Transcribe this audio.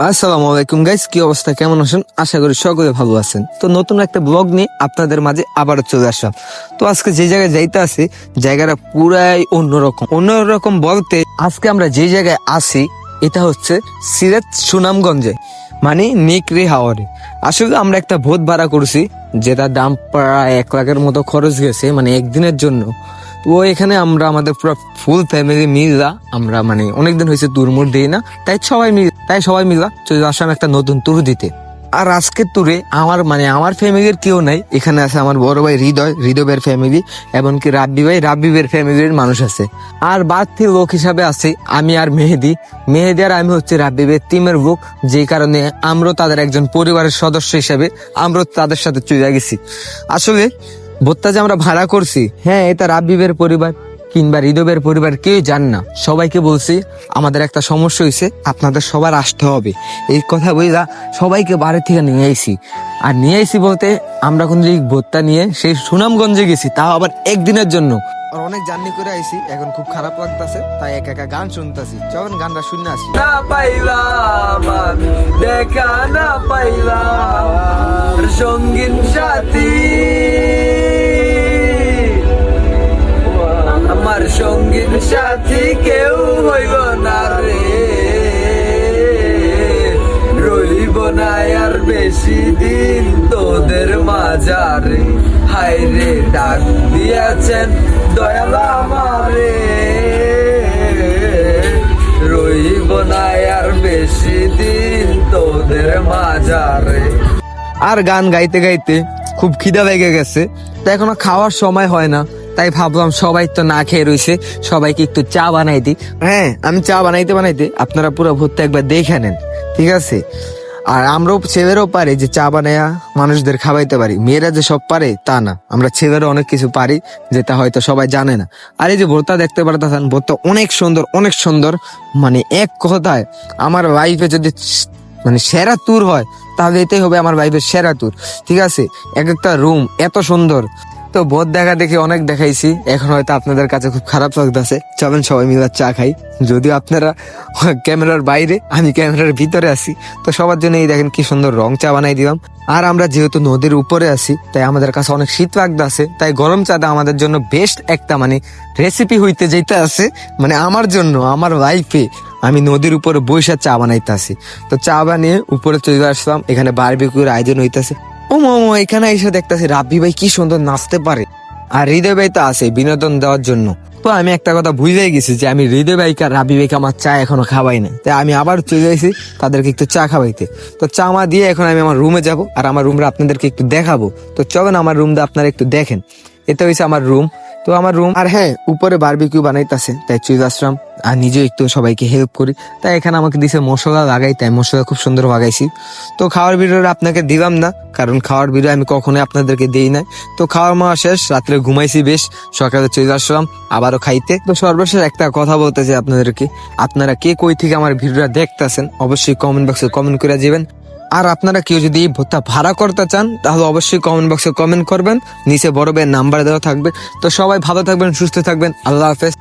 আসসালামু আলাইকুম গাইস, কি অবস্থা, কেমন আছেন? আশা করি সকলে ভালো আছেন। তো নতুন একটা ব্লগ নিয়ে আপনাদের মাঝে আবারও চলে আসলাম। তো আজকে যে জায়গায় যাইতে আছি, জায়গাটা পুরাই অন্যরকম বলতে আজকে আমরা যে জায়গায় আছি এটা হচ্ছে সিলেট সুনামগঞ্জে, মানে নিকরি হাওরে। আসলে আমরা একটা ভোট ভাড়া করছি, যেটা দাম প্রায় 1 লাখের মতো খরচ গেছে, মানে একদিনের জন্য। তো এখানে আমরা আমাদের পুরো ফুল ফ্যামিলি মিলা, আমরা মানে অনেকদিন হয়েছে ট্যুর মুর দিই না, তাই সবাই মিলা চলে আসলাম একটা নতুন ট্যুর দিতে। আর আজকের ট্যুরে আমার ফ্যামিলির কেউ নাই, এখানে আছে আমার বড় ভাই হৃদয়ের ফ্যামিলি, এমনকি রাব্বিবের ফ্যামিলির মানুষ আছে। আর বাড়তি লোক হিসাবে আছে আমি আর মেহেদি আর আমি হচ্ছে রাব্বিবের টিমের লোক, যেই কারণে আমরা তাদের একজন পরিবারের সদস্য হিসেবে আমরা তাদের সাথে চলে গেছি। আসলে ভোটটা যে আমরা ভাড়া করছি, হ্যাঁ, এটা রাব্বিবের পরিবার কিংবা হৃদয়ের পরিবার কেউ জান না। সবাইকে বলছি আমাদের একটা সমস্যা হয়েছে, আপনাদের সবার আসতে হবে, এই কথা বইলা সবাইকে বাড়ি থেকে নিয়ে আইছি বলতে আমরা কোন ভোটটা নিয়ে সেই সুনামগঞ্জে গেছি, তাও আবার একদিনের জন্য। আর অনেক জার্নি করে আইছি, এখন খুব খারাপ লাগতেছে, তাই একা গান শুনতেছি। চলেন গানটা শুনে আসি। না পাইলাম আমি দেখা, না পাইলাম সঙ্গীন সাথী, আমার সঙ্গীর সাথী কেউ হইব না রে, রইব না আর বেশি দিন তোদের মাঝারে, হায় রে ডাক দিয়েছেন দয়াল আমারে, রইব না আর বেশি দিন তোদের মাঝারে। আর গান গাইতে গাইতে খুব খিদা লেগে গেছে, তো এখনো খাওয়ার সময় হয় না, তাই ভাবলাম সবাই তো না খেয়ে রয়েছে, সবাইকে একটু চা বানাই দিই। হ্যাঁ, আমি চা বানাইতে আপনারা পুরো ভর্তি একবার দেখে নেন, ঠিক আছে? আর আমরাও ছেলেরাও পারি যে চা বানাইয়া মানুষদের খাওয়াইতে পারি, মেয়েরা যে সব পারে তা না, আমরা ছেলেরা অনেক কিছু পারি যেটা হয়তো সবাই জানে না। আর এই যে ভর্তা দেখতে পারতেছেন, ভর্তা অনেক সুন্দর, মানে এক কথায় আমার লাইফে যদি মানে সেরা ট্যুর হয় তাহলে এটাই হবে আমার লাইফের সেরা ট্যুর, ঠিক আছে? এক একটা রুম এত সুন্দর। তো ভোট দেখে অনেক দেখাইছি, এখন হয়তো আপনাদের কাছে খুব খারাপ লাগতেছে। চলেন সবাই মিলে চা খাই। যদিও আপনারা ক্যামেরার বাইরে, আমি ক্যামেরার ভিতরে আছি, তো সবার জন্য এই দেখেন কি সুন্দর রং চা বানাই দিলাম। আর আমরা যেহেতু নদীর উপরে আছি, তাই আমাদের কাছে অনেক শীত লাগতেছে, তাই গরম চাটা আমাদের জন্য বেস্ট একটা মানে রেসিপি হইতে যেতে আছে, মানে আমার জন্য, আমার লাইফে আমি নদীর উপরে বৈশা চা বানাইতে আসি। তো চা বানিয়ে উপরে চলে আসলাম, এখানে বারবিকিউর আয়োজন হইতেছে। ও মামা, এখানে এসে দেখতেছি রাব্বি ভাই কি সুন্দর নাচতে পারে, আর হৃদয় ভাই তো আছে বিনোদন দেওয়ার জন্য। তো আমি একটা কথা ভুলে গেছি যে আমি হৃদয় ভাইকে আর রাব্বি ভাইকে আমার চা এখনো খাওয়াই না, তাই আমি আবার চলে এসেছি তাদেরকে একটু চা খাওয়াইতে। তো চা মা দিয়ে এখন আমি আমার রুমে যাব, আর আমার রুমটা আপনাদেরকে একটু দেখাবো। তো চলেন আমার রুমটা আপনারা একটু দেখেন। এটা হয়েছে আমার রুম। তো আমার রুম, আর হ্যাঁ, উপরে বারবিকিউ বানাইতেছে, তাই চলে আসলাম আর নিজেও একটু সবাইকে হেল্প করি। তাই এখানে আমাকে দিছে মশলা লাগাই, তাই মশলা খুব সুন্দর লাগাইছি। তো খাওয়ার ভিডিওটা আপনাকে দিলাম না, কারণ খাওয়ার ভিডিও আমি কখনোই আপনাদেরকে দিই নাই। তো খাওয়ার মাওয়া শেষ, রাত্রে ঘুমাইছি বেশ, সকালে চলে আসলাম আবারও খাইতে। তো সর্বশেষ একটা কথা বলতে চাই আপনাদেরকে, আপনারা কে কই থেকে আমার ভিডিওটা দেখতেছেন অবশ্যই কমেন্ট বক্সে কমেন্ট করে দিবেন। আর আপনারা কেউ যদি এই ভোটটা ভাড়া করতে চান তাহলে অবশ্যই কমেন্ট বক্সে কমেন্ট করবেন, নিচে বড় ভাইয়ের নাম্বার দেওয়া থাকবে। তো সবাই ভালো থাকবেন, সুস্থ থাকবেন, আল্লাহ হাফেজ।